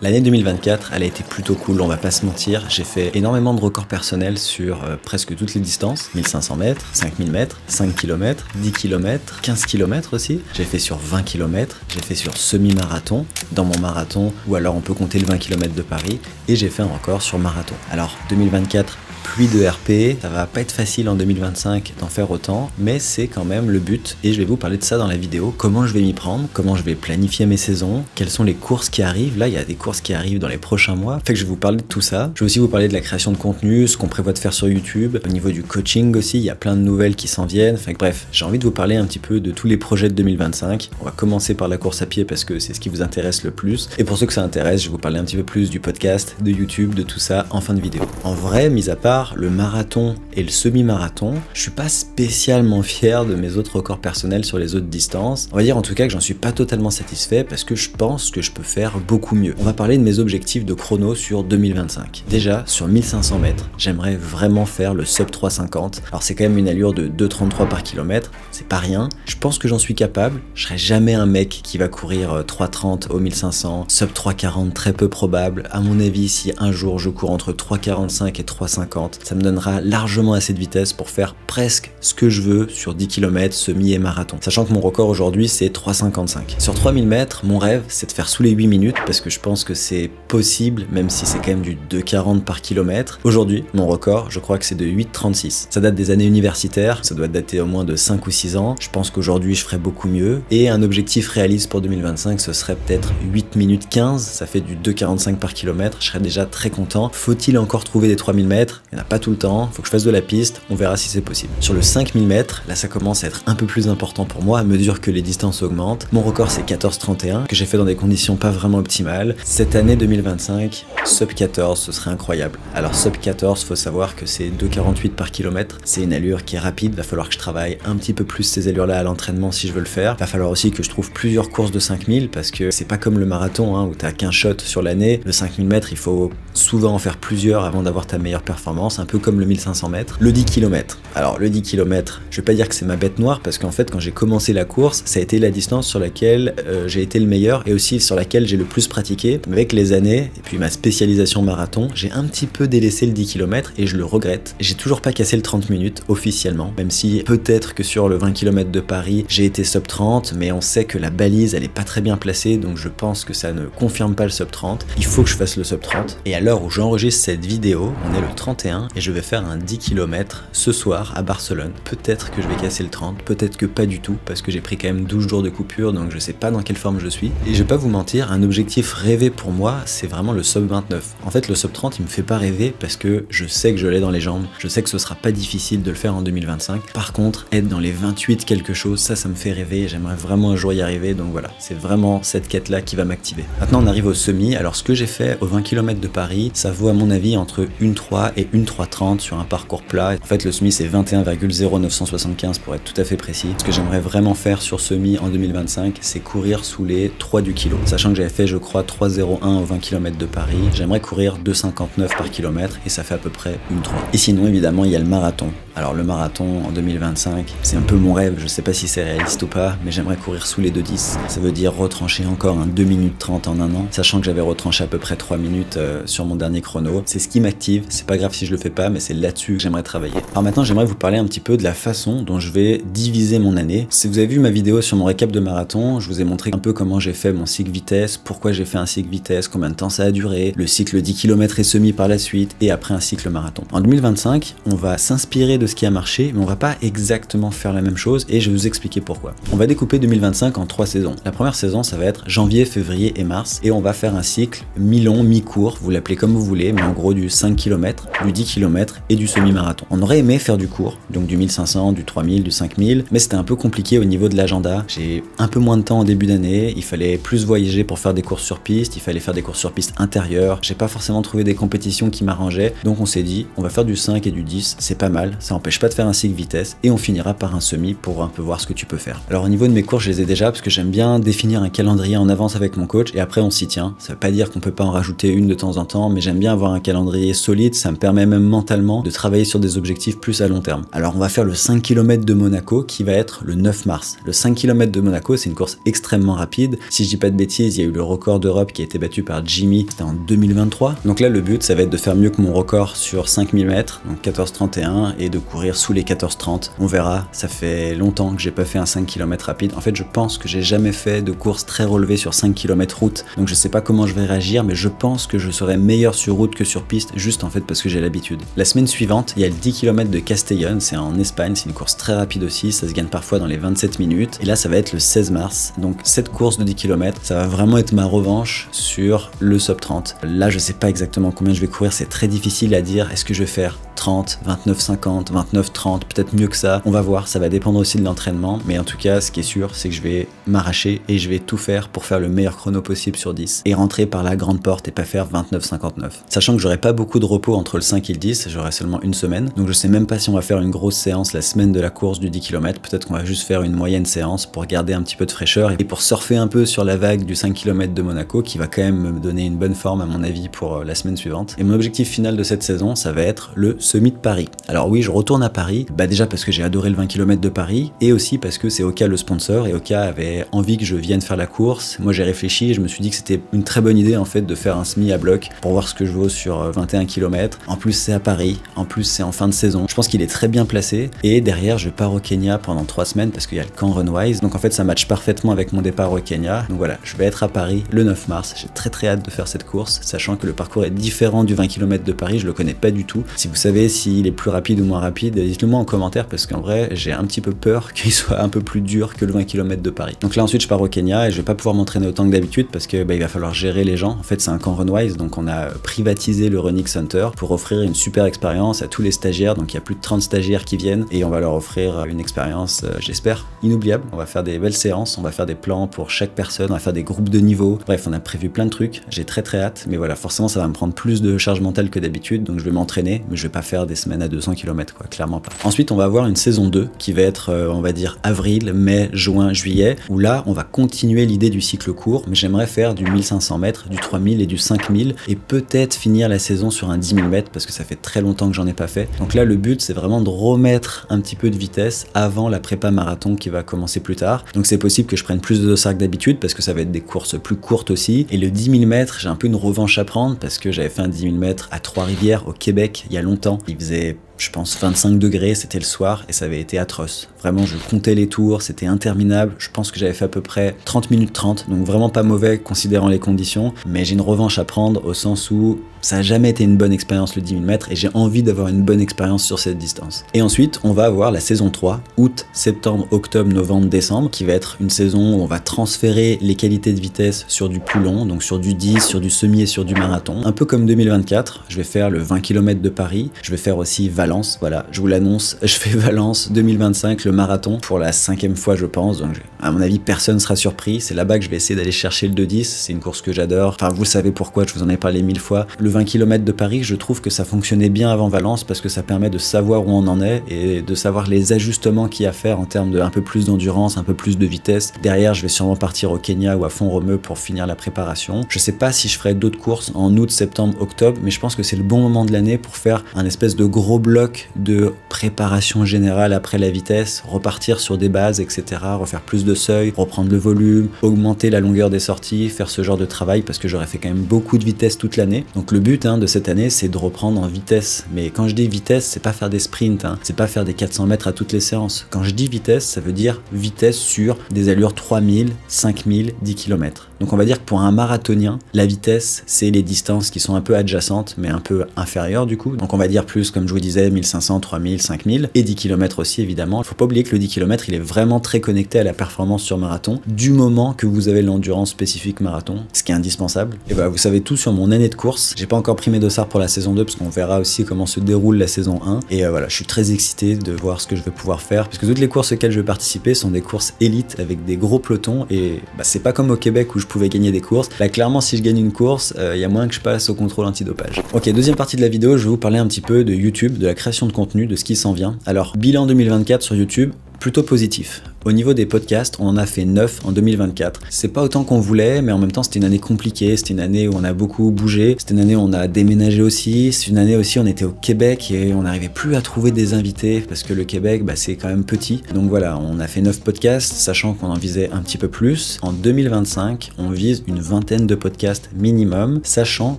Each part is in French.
L'année 2024, elle a été plutôt cool, on va pas se mentir. J'ai fait énormément de records personnels sur presque toutes les distances. 1500 mètres, 5000 mètres, 5 km, 10 km, 15 km aussi. J'ai fait sur 20 km, j'ai fait sur semi-marathon, dans mon marathon, ou alors on peut compter le 20 km de Paris. Et j'ai fait un record sur marathon. Alors 2024, pluie de RP, ça va pas être facile en 2025 d'en faire autant, mais c'est quand même le but et je vais vous parler de ça dans la vidéo, comment je vais m'y prendre, comment je vais planifier mes saisons, quelles sont les courses qui arrivent, là il y a des courses qui arrivent dans les prochains mois, fait que je vais vous parler de tout ça. Je vais aussi vous parler de la création de contenu, ce qu'on prévoit de faire sur YouTube, au niveau du coaching aussi, il y a plein de nouvelles qui s'en viennent, fait que bref, j'ai envie de vous parler un petit peu de tous les projets de 2025, on va commencer par la course à pied parce que c'est ce qui vous intéresse le plus, et pour ceux que ça intéresse, je vais vous parler un petit peu plus du podcast, de YouTube, de tout ça en fin de vidéo. En vrai, mis à part le marathon et le semi-marathon, je suis pas spécialement fier de mes autres records personnels sur les autres distances. On va dire en tout cas que j'en suis pas totalement satisfait parce que je pense que je peux faire beaucoup mieux. On va parler de mes objectifs de chrono sur 2025. Déjà, sur 1500 mètres, j'aimerais vraiment faire le sub 3,50. Alors c'est quand même une allure de 2,33 par kilomètre, c'est pas rien. Je pense que j'en suis capable. Je serai jamais un mec qui va courir 3,30 au 1500, sub 3,40 très peu probable. À mon avis, si un jour je cours entre 3,45 et 3,50, ça me donnera largement assez de vitesse pour faire presque ce que je veux sur 10 km, semi et marathon. Sachant que mon record aujourd'hui c'est 3,55. Sur 3000 mètres, mon rêve c'est de faire sous les 8 minutes parce que je pense que c'est possible, même si c'est quand même du 2,40 par kilomètre. Aujourd'hui, mon record, je crois que c'est de 8,36. Ça date des années universitaires, ça doit dater au moins de 5 ou 6 ans. Je pense qu'aujourd'hui je ferai beaucoup mieux. Et un objectif réaliste pour 2025, ce serait peut-être 8 minutes 15, ça fait du 2,45 par kilomètre. Je serais déjà très content. Faut-il encore trouver des 3000 mètres? Il n'y en a pas tout le temps, faut que je fasse de la piste, on verra si c'est possible. Sur le 5000 mètres, là ça commence à être un peu plus important pour moi à mesure que les distances augmentent. Mon record c'est 14,31 que j'ai fait dans des conditions pas vraiment optimales. Cette année 2025, sub 14 ce serait incroyable. Alors sub 14, faut savoir que c'est 2,48 par kilomètre, c'est une allure qui est rapide, va falloir que je travaille un petit peu plus ces allures là à l'entraînement si je veux le faire. Va falloir aussi que je trouve plusieurs courses de 5000 parce que c'est pas comme le marathon hein, où t'as qu'un shot sur l'année. Le 5000 mètres, il faut souvent en faire plusieurs avant d'avoir ta meilleure performance, un peu comme le 1500 mètres. Le 10 km. Alors le 10 km, je vais pas dire que c'est ma bête noire parce qu'en fait quand j'ai commencé la course, ça a été la distance sur laquelle j'ai été le meilleur et aussi sur laquelle j'ai le plus pratiqué. Mais avec les années et puis ma spécialisation marathon, j'ai un petit peu délaissé le 10 km et je le regrette. J'ai toujours pas cassé le 30 minutes officiellement, même si peut-être que sur le 20 km de Paris, j'ai été sub 30, mais on sait que la balise elle est pas très bien placée donc je pense que ça ne confirme pas le sub 30. Il faut que je fasse le sub 30 et à l'heure où j'enregistre cette vidéo, on est le 31 et je vais faire un 10 km ce soir à Barcelone. Peut-être que je vais casser le 30, peut-être que pas du tout parce que j'ai pris quand même 12 jours de coupure donc je sais pas dans quelle forme je suis. Et je vais pas vous mentir, un objectif rêvé pour moi c'est vraiment le sub 29. En fait le sub 30 il me fait pas rêver parce que je sais que je l'ai dans les jambes, je sais que ce sera pas difficile de le faire en 2025. Par contre être dans les 28 quelque chose, ça me fait rêver, j'aimerais vraiment un jour y arriver donc voilà, c'est vraiment cette quête là qui va m'activer. Maintenant on arrive au semi, alors ce que j'ai fait aux 20 km de Paris, ça vaut à mon avis entre 1,3 et 1,330 sur un parcours plat. En fait le semi c'est 21,0975 pour être tout à fait précis. Ce que j'aimerais vraiment faire sur semi en 2025 c'est courir sous les 3 du kilo. Sachant que j'avais fait je crois 3,01 aux 20 km de Paris, j'aimerais courir 2,59 par kilomètre et ça fait à peu près 1,3. Et sinon évidemment il y a le marathon. Alors le marathon en 2025 c'est un peu mon rêve, je sais pas si c'est réaliste ou pas mais j'aimerais courir sous les 2,10. Ça veut dire retrancher encore un 2 minutes 30 en un an, sachant que j'avais retranché à peu près 3 minutes sur mon dernier chrono. C'est ce qui m'active, c'est pas grave si je le fais pas mais c'est là-dessus que j'aimerais travailler. Alors maintenant j'aimerais vous parler un petit peu de la façon dont je vais diviser mon année. Si vous avez vu ma vidéo sur mon récap de marathon, je vous ai montré un peu comment j'ai fait mon cycle vitesse, pourquoi j'ai fait un cycle vitesse, combien de temps ça a duré, le cycle 10 km et semi par la suite et après un cycle marathon. En 2025, on va s'inspirer de ce qui a marché mais on va pas exactement faire la même chose et je vais vous expliquer pourquoi. On va découper 2025 en 3 saisons. La première saison ça va être janvier, février et mars et on va faire un cycle mi-long, mi-court, vous l'appelez comme vous voulez mais en gros du 5 km, du 10 km et du semi-marathon. On aurait aimé faire du court, donc du 1500, du 3000, du 5000, mais c'était un peu compliqué au niveau de l'agenda. J'ai un peu moins de temps en début d'année, il fallait plus voyager pour faire des courses sur piste, il fallait faire des courses sur piste intérieures, j'ai pas forcément trouvé des compétitions qui m'arrangeaient, donc on s'est dit, on va faire du 5 et du 10, c'est pas mal, ça empêche pas de faire un cycle vitesse, et on finira par un semi pour un peu voir ce que tu peux faire. Alors au niveau de mes courses, je les ai déjà, parce que j'aime bien définir un calendrier en avance avec mon coach, et après on s'y tient. Ça veut pas dire qu'on peut pas en rajouter une de temps en temps, mais j'aime bien avoir un calendrier solide, ça me permet même mentalement de travailler sur des objectifs plus à long terme. Alors on va faire le 5 km de Monaco qui va être le 9 mars. Le 5 km de Monaco, c'est une course extrêmement rapide. Si je dis pas de bêtises, il y a eu le record d'Europe qui a été été battu par Jimmy, c'était en 2023. Donc là, le but, ça va être de faire mieux que mon record sur 5000 mètres, donc 14,31, et de courir sous les 14,30. On verra, ça fait longtemps que j'ai pas fait un 5 km rapide. En fait, je pense que j'ai jamais fait de course très relevée sur 5 km route, donc je sais pas comment je vais réagir, mais je pense que je serai meilleur sur route que sur piste, juste en fait parce que j'ai l'habitude. La semaine suivante, il y a le 10 km de Castellón, c'est en Espagne, c'est une course très rapide aussi, ça se gagne parfois dans les 27 minutes, et là ça va être le 16 mars, donc cette course de 10 km, ça va vraiment être ma revanche sur le sub 30. Là, je sais pas exactement combien je vais courir, c'est très difficile à dire. Est-ce que je vais faire 30, 29,50, 29,30, peut-être mieux que ça, on va voir, ça va dépendre aussi de l'entraînement, mais en tout cas, ce qui est sûr, c'est que je vais m'arracher et je vais tout faire pour faire le meilleur chrono possible sur 10 et rentrer par la grande porte et pas faire 29,59. Sachant que j'aurai pas beaucoup de repos entre le 5 et le 10, j'aurai seulement une semaine, donc je sais même pas si on va faire une grosse séance la semaine de la course du 10 km, peut-être qu'on va juste faire une moyenne séance pour garder un petit peu de fraîcheur et pour surfer un peu sur la vague du 5 km de Monaco qui va quand même me donner une bonne forme à mon avis pour la semaine suivante. Et mon objectif final de cette saison, ça va être le semi de Paris. Alors oui, je retourne à Paris, déjà parce que j'ai adoré le 20 km de Paris et aussi parce que c'est Oka le sponsor et Oka avait envie que je vienne faire la course. Moi j'ai réfléchi et je me suis dit que c'était une très bonne idée en fait de faire un semi à bloc pour voir ce que je vaux sur 21 km. En plus c'est à Paris, en plus c'est en fin de saison. Je pense qu'il est très bien placé et derrière je pars au Kenya pendant 3 semaines parce qu'il y a le camp Runwise. Donc en fait ça matche parfaitement avec mon départ au Kenya. Donc voilà, je vais être à Paris le 9 mars. J'ai très hâte de faire cette course, sachant que le parcours est différent du 20 km de Paris, je le connais pas du tout. Si vous savez s'il est plus rapide ou moins rapide, dites-le moi en commentaire parce qu'en vrai j'ai un petit peu peur qu'il soit un peu plus dur que le 20 km de Paris. Donc là ensuite je pars au Kenya et je vais pas pouvoir m'entraîner autant que d'habitude parce que il va falloir gérer les gens. En fait c'est un camp Runwise, donc on a privatisé le Running Center pour offrir une super expérience à tous les stagiaires. Donc il y a plus de 30 stagiaires qui viennent et on va leur offrir une expérience, j'espère, inoubliable. On va faire des belles séances, on va faire des plans pour chaque personne, on va faire des groupes de niveau. Bref, on a prévu plein de trucs, j'ai très hâte, mais voilà, forcément ça va me prendre plus de charge mentale que d'habitude, donc je vais m'entraîner, mais je vais pas faire des semaines à 200 km quoi, clairement pas. Ensuite on va avoir une saison 2 qui va être, on va dire avril, mai, juin, juillet, où là on va continuer l'idée du cycle court, mais j'aimerais faire du 1500 mètres, du 3000 et du 5000, et peut-être finir la saison sur un 10 000 mètres, parce que ça fait très longtemps que j'en ai pas fait. Donc là le but c'est vraiment de remettre un petit peu de vitesse avant la prépa marathon qui va commencer plus tard. Donc c'est possible que je prenne plus de dossards que d'habitude, parce que ça va être des courses plus courtes aussi, et le 10 000 mètres, j'ai un peu une revanche à prendre, parce que j'avais fait un 10 000 mètres à Trois-Rivières au Québec il y a longtemps. Il faisait, je pense, 25 degrés, c'était le soir et ça avait été atroce. Vraiment, je comptais les tours, c'était interminable. Je pense que j'avais fait à peu près 30 minutes 30, donc vraiment pas mauvais considérant les conditions, mais j'ai une revanche à prendre au sens où ça n'a jamais été une bonne expérience le 10 000 mètres et j'ai envie d'avoir une bonne expérience sur cette distance. Et ensuite, on va avoir la saison 3, août, septembre, octobre, novembre, décembre, qui va être une saison où on va transférer les qualités de vitesse sur du plus long, donc sur du 10, sur du semi et sur du marathon. Un peu comme 2024, je vais faire le 20 km de Paris, je vais faire aussi Valence, voilà, je vous l'annonce, je fais Valence 2025, le marathon, pour la 5e fois je pense, donc à mon avis personne ne sera surpris, c'est là-bas que je vais essayer d'aller chercher le 2-10, c'est une course que j'adore, enfin vous savez pourquoi, je vous en ai parlé 1000 fois. Le 20 km de Paris, je trouve que ça fonctionnait bien avant Valence parce que ça permet de savoir où on en est et de savoir les ajustements qu'il y a à faire en termes de un peu plus d'endurance, un peu plus de vitesse. Derrière, je vais sûrement partir au Kenya ou à Font-Romeu pour finir la préparation. Je sais pas si je ferai d'autres courses en août, septembre, octobre, mais je pense que c'est le bon moment de l'année pour faire un espèce de gros bloc de préparation générale après la vitesse, repartir sur des bases, etc., refaire plus de seuils, reprendre le volume, augmenter la longueur des sorties, faire ce genre de travail parce que j'aurais fait quand même beaucoup de vitesse toute l'année. Donc le but de cette année, c'est de reprendre en vitesse. Mais quand je dis vitesse, c'est pas faire des sprints, c'est pas faire des 400 mètres à toutes les séances. Quand je dis vitesse, ça veut dire vitesse sur des allures 3000, 5000, 10 km. Donc on va dire que pour un marathonien, la vitesse, c'est les distances qui sont un peu adjacentes, mais un peu inférieures du coup. Donc on va dire plus, comme je vous disais, 1500, 3000, 5000 et 10 km aussi évidemment. Il faut pas oublier que le 10 km, il est vraiment très connecté à la performance sur marathon, du moment que vous avez l'endurance spécifique marathon, ce qui est indispensable. Et voilà, vous savez tout sur mon année de course. J'ai pas encore pris mes dossards pour la saison 2 parce qu'on verra aussi comment se déroule la saison 1. Et voilà, je suis très excité de voir ce que je vais pouvoir faire parce que toutes les courses auxquelles je vais participer sont des courses élites avec des gros pelotons et c'est pas comme au Québec où je pouvais gagner des courses. Là, clairement, si je gagne une course, il y a moins que je passe au contrôle antidopage. Ok, deuxième partie de la vidéo, je vais vous parler un petit peu de YouTube, de la création de contenu, de ce qui s'en vient. Alors, bilan 2024 sur YouTube, plutôt positif. Au niveau des podcasts, on en a fait 9 en 2024. C'est pas autant qu'on voulait, mais en même temps c'était une année compliquée, c'était une année où on a beaucoup bougé, c'était une année où on a déménagé aussi, c'est une année aussi où on était au Québec et on n'arrivait plus à trouver des invités parce que le Québec c'est quand même petit. Donc voilà, on a fait 9 podcasts, sachant qu'on en visait un petit peu plus. En 2025, on vise une vingtaine de podcasts minimum, sachant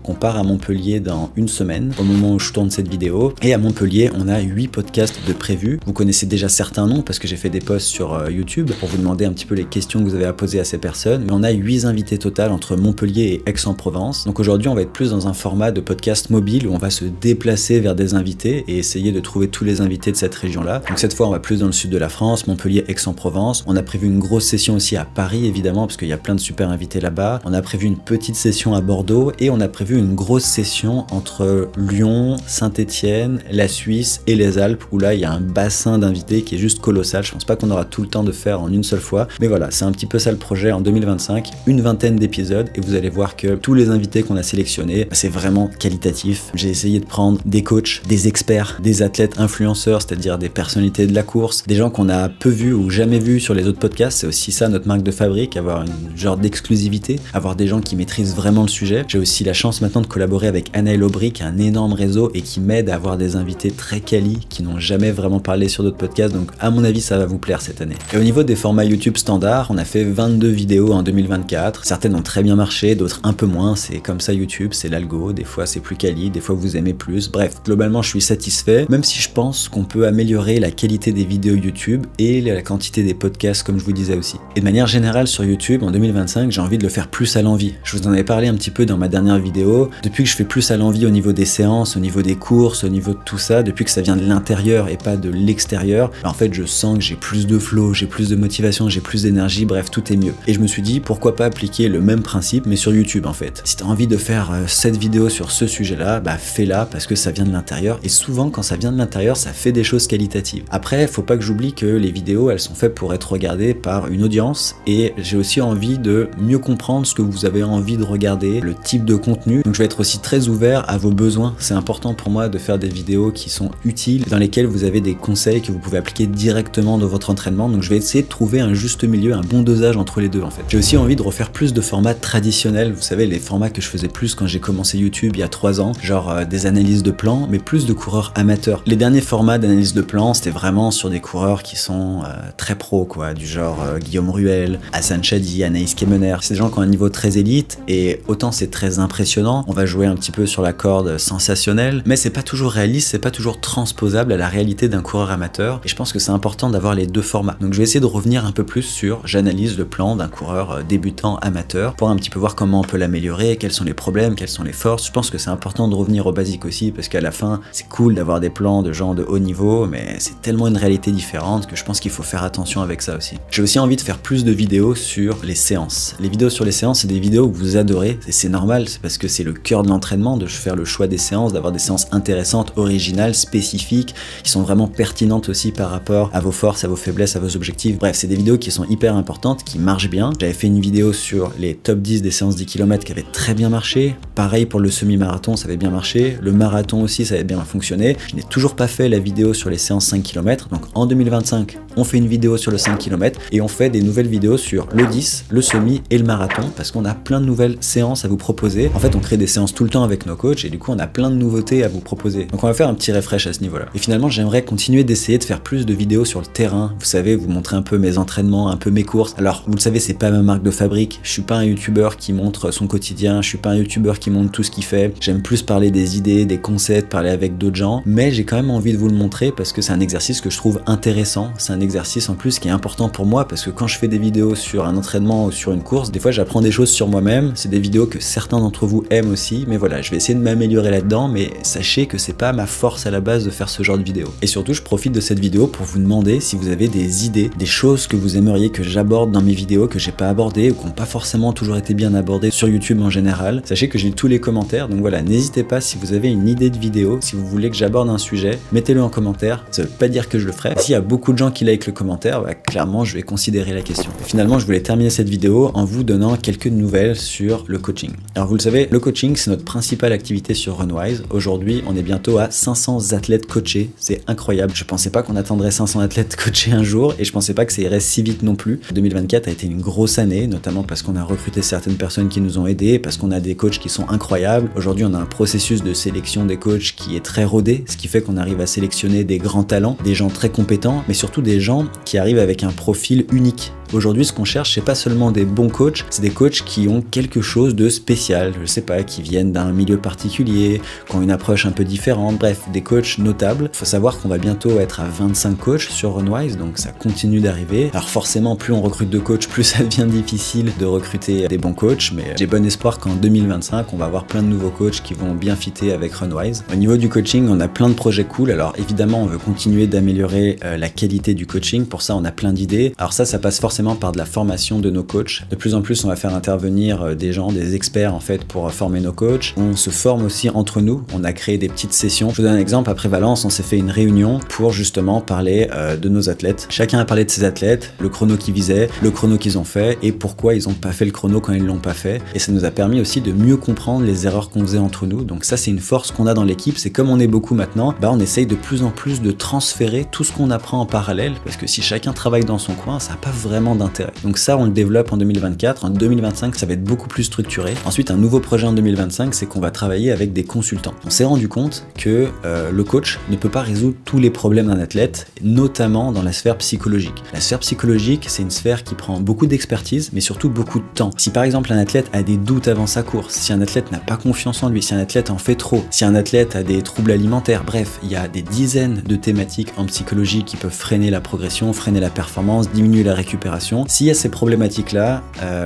qu'on part à Montpellier dans une semaine, au moment où je tourne cette vidéo. Et à Montpellier, on a 8 podcasts de prévus. Vous connaissez déjà certains noms parce que j'ai fait des posts sur YouTube pour vous demander un petit peu les questions que vous avez à poser à ces personnes. Mais on a 8 invités total entre Montpellier et Aix-en-Provence. Donc aujourd'hui, on va être plus dans un format de podcast mobile où on va se déplacer vers des invités et essayer de trouver tous les invités de cette région-là. Donc cette fois, on va plus dans le sud de la France, Montpellier, Aix-en-Provence. On a prévu une grosse session aussi à Paris, évidemment, parce qu'il y a plein de super invités là-bas. On a prévu une petite session à Bordeaux et on a prévu une grosse session entre Lyon, Saint-Étienne, la Suisse et les Alpes, où là, il y a un bassin d'invités qui est juste colossal. Je pense pas qu'on aura tout le temps de faire en une seule fois, mais voilà, c'est un petit peu ça le projet en 2025, une vingtaine d'épisodes, et vous allez voir que tous les invités qu'on a sélectionnés, c'est vraiment qualitatif. J'ai essayé de prendre des coachs, des experts, des athlètes influenceurs, c'est-à-dire des personnalités de la course, des gens qu'on a peu vus ou jamais vus sur les autres podcasts. C'est aussi ça notre marque de fabrique, avoir une genre d'exclusivité, avoir des gens qui maîtrisent vraiment le sujet. J'ai aussi la chance maintenant de collaborer avec Anaël Aubry, qui a un énorme réseau et qui m'aide à avoir des invités très quali, qui n'ont jamais vraiment parlé sur d'autres podcasts. Donc à mon avis, ça va vous plaire cette année. Et au niveau des formats YouTube standards, on a fait 22 vidéos en 2024. Certaines ont très bien marché, d'autres un peu moins. C'est comme ça YouTube, c'est l'algo. Des fois c'est plus quali, des fois vous aimez plus. Bref, globalement je suis satisfait, même si je pense qu'on peut améliorer la qualité des vidéos YouTube et la quantité des podcasts, comme je vous disais aussi. Et de manière générale sur YouTube, en 2025, j'ai envie de le faire plus à l'envie. Je vous en avais parlé un petit peu dans ma dernière vidéo. Depuis que je fais plus à l'envie au niveau des séances, au niveau des courses, au niveau de tout ça, depuis que ça vient de l'intérieur et pas de l'extérieur, en fait je sens que j'ai plus de flow, j'ai plus de motivation, j'ai plus d'énergie, bref tout est mieux. Et je me suis dit pourquoi pas appliquer le même principe mais sur YouTube en fait. Si t'as envie de faire cette vidéo sur ce sujet-là, fais-la parce que ça vient de l'intérieur, et souvent quand ça vient de l'intérieur, ça fait des choses qualitatives. Après, faut pas que j'oublie que les vidéos, elles sont faites pour être regardées par une audience, et j'ai aussi envie de mieux comprendre ce que vous avez envie de regarder, le type de contenu. Donc je vais être aussi très ouvert à vos besoins. C'est important pour moi de faire des vidéos qui sont utiles, dans lesquelles vous avez des conseils que vous pouvez appliquer directement dans votre entraînement. Donc je vais essayer de trouver un juste milieu, un bon dosage entre les deux en fait. J'ai aussi envie de refaire plus de formats traditionnels, vous savez, les formats que je faisais plus quand j'ai commencé YouTube il y a 3 ans, genre des analyses de plans, mais plus de coureurs amateurs. Les derniers formats d'analyse de plans, c'était vraiment sur des coureurs qui sont très pros, quoi, du genre Guillaume Ruel, Hassan Chadi, Anaïs Kemener. C'est des gens qui ont un niveau très élite, et autant c'est très impressionnant, on va jouer un petit peu sur la corde sensationnelle, mais c'est pas toujours réaliste, c'est pas toujours transposable à la réalité d'un coureur amateur, et je pense que c'est important d'avoir les deux formats. Donc je vais essayer de revenir un peu plus sur j'analyse le plan d'un coureur débutant amateur, pour un petit peu voir comment on peut l'améliorer, quels sont les problèmes, quelles sont les forces. Je pense que c'est important de revenir au basique aussi, parce qu'à la fin, c'est cool d'avoir des plans de gens de haut niveau, mais c'est tellement une réalité différente que je pense qu'il faut faire attention avec ça aussi. J'ai aussi envie de faire plus de vidéos sur les séances. Les vidéos sur les séances, c'est des vidéos que vous adorez, et c'est normal, c'est parce que c'est le cœur de l'entraînement, de faire le choix des séances, d'avoir des séances intéressantes, originales, spécifiques, qui sont vraiment pertinentes aussi par rapport à vos forces, à vos faiblesses, à vos objectifs. Bref, c'est des vidéos qui sont hyper importantes, qui marchent bien. J'avais fait une vidéo sur les top 10 des séances 10 km qui avait très bien marché. Pareil pour le semi-marathon, ça avait bien marché. Le marathon aussi, ça avait bien fonctionné. Je n'ai toujours pas fait la vidéo sur les séances 5 km. Donc en 2025, on fait une vidéo sur le 5 km et on fait des nouvelles vidéos sur le 10, le semi et le marathon, parce qu'on a plein de nouvelles séances à vous proposer. En fait, on crée des séances tout le temps avec nos coachs et du coup, on a plein de nouveautés à vous proposer. Donc on va faire un petit refresh à ce niveau-là. Et finalement, j'aimerais continuer d'essayer de faire plus de vidéos sur le terrain. Vous savez, vous montrer un peu mes entraînements, un peu mes courses. Alors, vous le savez, c'est pas ma marque de fabrique. Je suis pas un youtubeur qui montre son quotidien. Je suis pas un youtubeur qui montre tout ce qu'il fait. J'aime plus parler des idées, des concepts, parler avec d'autres gens. Mais j'ai quand même envie de vous le montrer parce que c'est un exercice que je trouve intéressant. C'est un exercice en plus qui est important pour moi parce que quand je fais des vidéos sur un entraînement ou sur une course, des fois j'apprends des choses sur moi-même. C'est des vidéos que certains d'entre vous aiment aussi. Mais voilà, je vais essayer de m'améliorer là-dedans. Mais sachez que c'est pas ma force à la base de faire ce genre de vidéo. Et surtout, je profite de cette vidéo pour vous demander si vous avez des idées, des choses que vous aimeriez que j'aborde dans mes vidéos que j'ai pas abordées ou qui n'ont pas forcément toujours été bien abordées sur YouTube en général. Sachez que j'ai tous les commentaires, donc voilà, n'hésitez pas si vous avez une idée de vidéo, si vous voulez que j'aborde un sujet, mettez-le en commentaire. Ça veut pas dire que je le ferai. S'il y a beaucoup de gens qui like le commentaire, clairement je vais considérer la question. Et finalement, je voulais terminer cette vidéo en vous donnant quelques nouvelles sur le coaching. Alors vous le savez, le coaching c'est notre principale activité sur Runwise. Aujourd'hui, on est bientôt à 500 athlètes coachés, c'est incroyable. Je pensais pas qu'on atteindrait 500 athlètes coachés un jour et je pensais pas que ça irait si vite non plus. 2024 a été une grosse année, notamment parce qu'on a recruté certaines personnes qui nous ont aidés, parce qu'on a des coachs qui sont incroyables. Aujourd'hui, on a un processus de sélection des coachs qui est très rodé, ce qui fait qu'on arrive à sélectionner des grands talents, des gens très compétents, mais surtout des gens qui arrivent avec un profil unique. Aujourd'hui, ce qu'on cherche, c'est pas seulement des bons coachs, c'est des coachs qui ont quelque chose de spécial, je sais pas, qui viennent d'un milieu particulier, qui ont une approche un peu différente, bref, des coachs notables. Faut savoir qu'on va bientôt être à 25 coachs sur Runwise, donc ça continue d'arriver. Alors forcément, plus on recrute de coachs, plus ça devient difficile de recruter des bons coachs, mais j'ai bon espoir qu'en 2025, on va avoir plein de nouveaux coachs qui vont bien fitter avec Runwise. Au niveau du coaching, on a plein de projets cool. Alors évidemment, on veut continuer d'améliorer la qualité du coaching. Pour ça, on a plein d'idées. Alors ça passe forcément par de la formation de nos coachs. De plus en plus, on va faire intervenir des gens, des experts en fait pour former nos coachs. On se forme aussi entre nous. On a créé des petites sessions. Je vous donne un exemple. Après Valence, on s'est fait une réunion pour justement parler de nos athlètes. Chacun a parlé de ses athlètes, le chrono qu'ils visaient, le chrono qu'ils ont fait et pourquoi ils n'ont pas fait le chrono quand ils l'ont pas fait. Et ça nous a permis aussi de mieux comprendre les erreurs qu'on faisait entre nous. Donc ça, c'est une force qu'on a dans l'équipe. C'est comme on est beaucoup maintenant, on essaye de plus en plus de transférer tout ce qu'on apprend en parallèle parce que si chacun travaille dans son coin, ça n'a pas vraiment d'intérêt. Donc ça, on le développe en 2024. En 2025, ça va être beaucoup plus structuré. Ensuite, un nouveau projet en 2025, c'est qu'on va travailler avec des consultants. On s'est rendu compte que le coach ne peut pas résoudre tous les problèmes d'un athlète, notamment dans la sphère psychologique. La sphère psychologique, c'est une sphère qui prend beaucoup d'expertise, mais surtout beaucoup de temps. Si par exemple un athlète a des doutes avant sa course, si un athlète n'a pas confiance en lui, si un athlète en fait trop, si un athlète a des troubles alimentaires, bref, il y a des dizaines de thématiques en psychologie qui peuvent freiner la progression, freiner la performance, diminuer la récupération. S'il y a ces problématiques-là,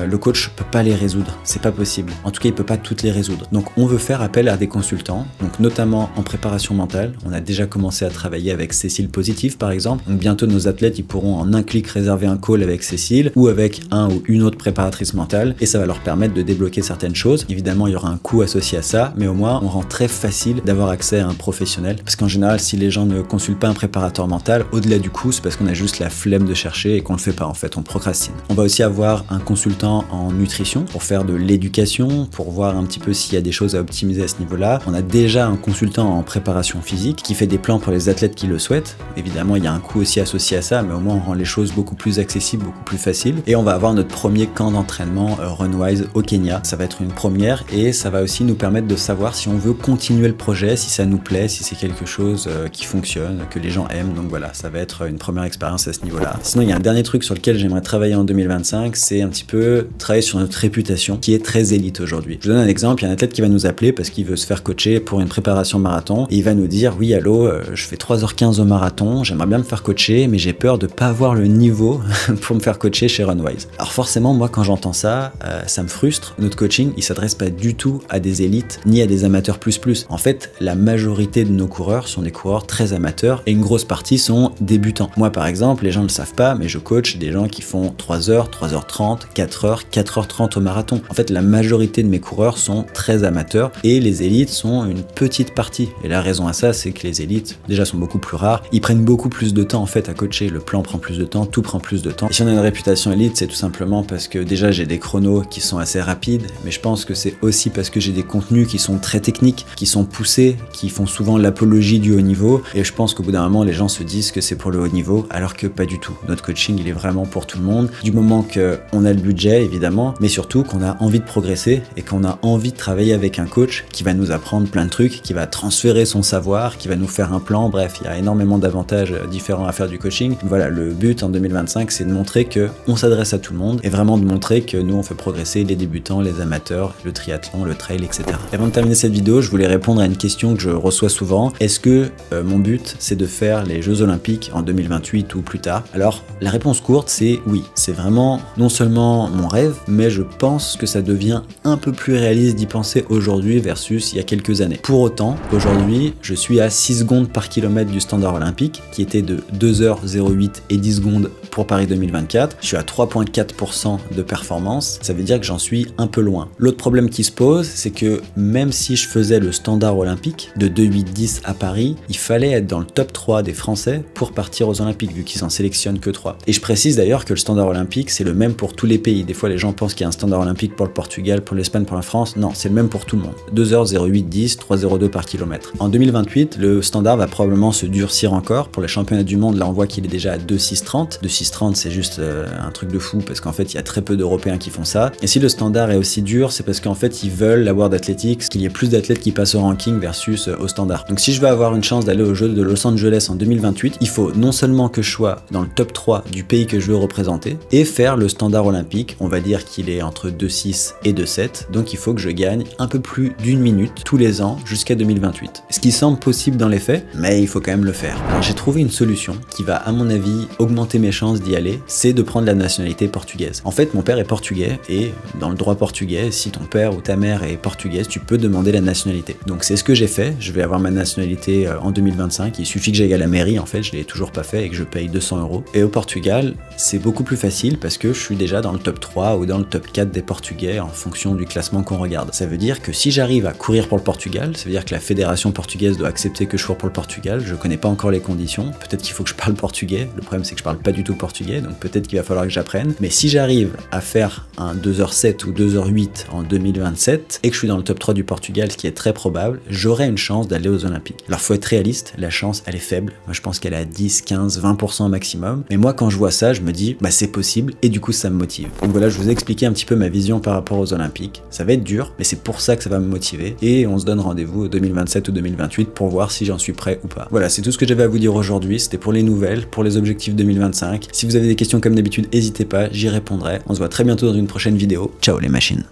le coach peut pas les résoudre, c'est pas possible. En tout cas, il peut pas toutes les résoudre. Donc on veut faire appel à des consultants, donc notamment en préparation mentale. On a déjà commencé à travailler avec Cécile Positive par exemple. Donc bientôt nos athlètes, ils pourront en un clic réserver un call avec Cécile ou avec un ou une autre préparatrice mentale et ça va leur permettre de débloquer certaines choses. Évidemment, il y aura un coût associé à ça, mais au moins on rend très facile d'avoir accès à un professionnel parce qu'en général, si les gens ne consultent pas un préparateur mental, au-delà du coût, c'est parce qu'on a juste la flemme de chercher et qu'on le fait pas en fait, on procrastine. On va aussi avoir un consultant en nutrition pour faire de l'éducation, pour voir un petit peu s'il y a des choses à optimiser à ce niveau-là. On a déjà un consultant en préparation physique qui fait des plans pour les athlètes qui le souhaitent. Évidemment, il y a un coût aussi associé à ça, mais au moins on rend les choses beaucoup plus accessibles, beaucoup plus faciles. Et on va avoir notre premier camp d'entraînement Runwise au Kenya. Ça va être une première et ça va aussi nous permettre de savoir si on veut continuer le projet, si ça nous plaît, si c'est quelque chose qui fonctionne, que les gens aiment. Donc voilà, ça va être une première expérience à ce niveau-là. Sinon, il y a un dernier truc sur lequel j'aimerais travailler en 2025, c'est un petit peu travailler sur notre réputation qui est très élite aujourd'hui. Je vous donne un exemple, il y a un athlète qui va nous appeler parce qu'il veut se faire coacher pour une préparation marathon et il va nous dire oui allô, je fais 3h15 au marathon, j'aimerais bien me faire coacher mais j'ai peur de pas avoir le niveau pour me faire coacher chez Runwise. Alors forcément moi quand j'entends ça, ça me frustre. Notre coaching il s'adresse pas du tout à des élites ni à des amateurs plus. En fait la majorité de nos coureurs sont des coureurs très amateurs et une grosse partie sont débutants. Moi par exemple, les gens ne le savent pas mais je coach des gens qui font 3h, 3h30, 4h, 4h30 au marathon. En fait la majorité de mes coureurs sont très amateurs et les élites sont une petite partie. Et la raison à ça c'est que les élites déjà sont beaucoup plus rares, ils prennent beaucoup plus de temps en fait à coacher, le plan prend plus de temps, tout prend plus de temps. Et si on a une réputation élite c'est tout simplement parce que déjà j'ai des chronos qui sont assez rapides, mais je pense que c'est aussi parce que j'ai des contenus qui sont très techniques, qui sont poussés, qui font souvent l'apologie du haut niveau et je pense qu'au bout d'un moment les gens se disent que c'est pour le haut niveau alors que pas du tout. Notre coaching il est vraiment pour tout le monde, du moment qu'on a le budget évidemment, mais surtout qu'on a envie de progresser et qu'on a envie de travailler avec un coach qui va nous apprendre plein de trucs, qui va transférer son savoir, qui va nous faire un plan, bref, il y a énormément d'avantages différents à faire du coaching. Voilà, le but en 2025 c'est de montrer qu'on s'adresse à tout le monde et vraiment de montrer que nous on fait progresser les débutants, les amateurs, le triathlon, le trail, etc. Et avant de terminer cette vidéo, je voulais répondre à une question que je reçois souvent. Est-ce que mon but c'est de faire les Jeux Olympiques en 2028 ou plus tard? Alors la réponse courte c'est oui, c'est vraiment non seulement mon rêve, mais je pense que ça devient un peu plus réaliste d'y penser aujourd'hui versus il y a quelques années. Pour autant, aujourd'hui, je suis à 6 secondes par kilomètre du standard olympique, qui était de 2h08 et 10 secondes pour Paris 2024. Je suis à 3,4% de performance, ça veut dire que j'en suis un peu loin. L'autre problème qui se pose, c'est que même si je faisais le standard olympique de 2,8-10 à Paris, il fallait être dans le top 3 des Français pour partir aux Olympiques, vu qu'ils en sélectionnent que 3. Et je précise d'ailleurs que le standard olympique, c'est le même pour tous les pays. Des fois, les gens pensent qu'il y a un standard olympique pour le Portugal, pour l'Espagne, pour la France. Non, c'est le même pour tout le monde. 2h08-10, 3h02 par kilomètre. En 2028, le standard va probablement se durcir encore. Pour les championnats du monde, là, on voit qu'il est déjà à 2,6 2,630. 2,630 c'est juste un truc de fou parce qu'en fait il y a très peu d'Européens qui font ça. Et si le standard est aussi dur, c'est parce qu'en fait ils veulent la World Athletics, qu'il y ait plus d'athlètes qui passent au ranking versus au standard. Donc si je veux avoir une chance d'aller aux Jeux de Los Angeles en 2028, il faut non seulement que je sois dans le top 3 du pays que je veux représenter et faire le standard olympique. On va dire qu'il est entre 2,6 et 2,7. Donc il faut que je gagne un peu plus d'une minute tous les ans jusqu'à 2028. Ce qui semble possible dans les faits, mais il faut quand même le faire. Alors j'ai trouvé une solution qui va à mon avis augmenter mes chances d'y aller, c'est de prendre la nationalité portugaise. En fait mon père est portugais et dans le droit portugais, si ton père ou ta mère est portugaise, tu peux demander la nationalité. Donc c'est ce que j'ai fait, je vais avoir ma nationalité en 2025, il suffit que j'aille à la mairie, en fait je l'ai toujours pas fait et que je paye 200 €. Et au Portugal, c'est beaucoup plus facile parce que je suis déjà dans le top 3 ou dans le top 4 des Portugais en fonction du classement qu'on regarde. Ça veut dire que si j'arrive à courir pour le Portugal, ça veut dire que la fédération portugaise doit accepter que je cours pour le Portugal, je connais pas encore les conditions, peut-être qu'il faut que je parle portugais, le problème c'est que je parle pas du tout portugais, donc peut-être qu'il va falloir que j'apprenne, mais si j'arrive à faire un 2h07 ou 2h08 en 2027 et que je suis dans le top 3 du Portugal, ce qui est très probable, j'aurai une chance d'aller aux Olympiques. Alors faut être réaliste, la chance elle est faible, moi je pense qu'elle est à 10, 15, 20% maximum, mais moi quand je vois ça, je me dis bah c'est possible et du coup ça me motive. Donc voilà, je vous ai expliqué un petit peu ma vision par rapport aux Olympiques, ça va être dur, mais c'est pour ça que ça va me motiver et on se donne rendez-vous en 2027 ou 2028 pour voir si j'en suis prêt ou pas. Voilà, c'est tout ce que j'avais à vous dire aujourd'hui, c'était pour les nouvelles, pour les objectifs 2025. Si vous avez des questions comme d'habitude, n'hésitez pas, j'y répondrai. On se voit très bientôt dans une prochaine vidéo. Ciao les machines.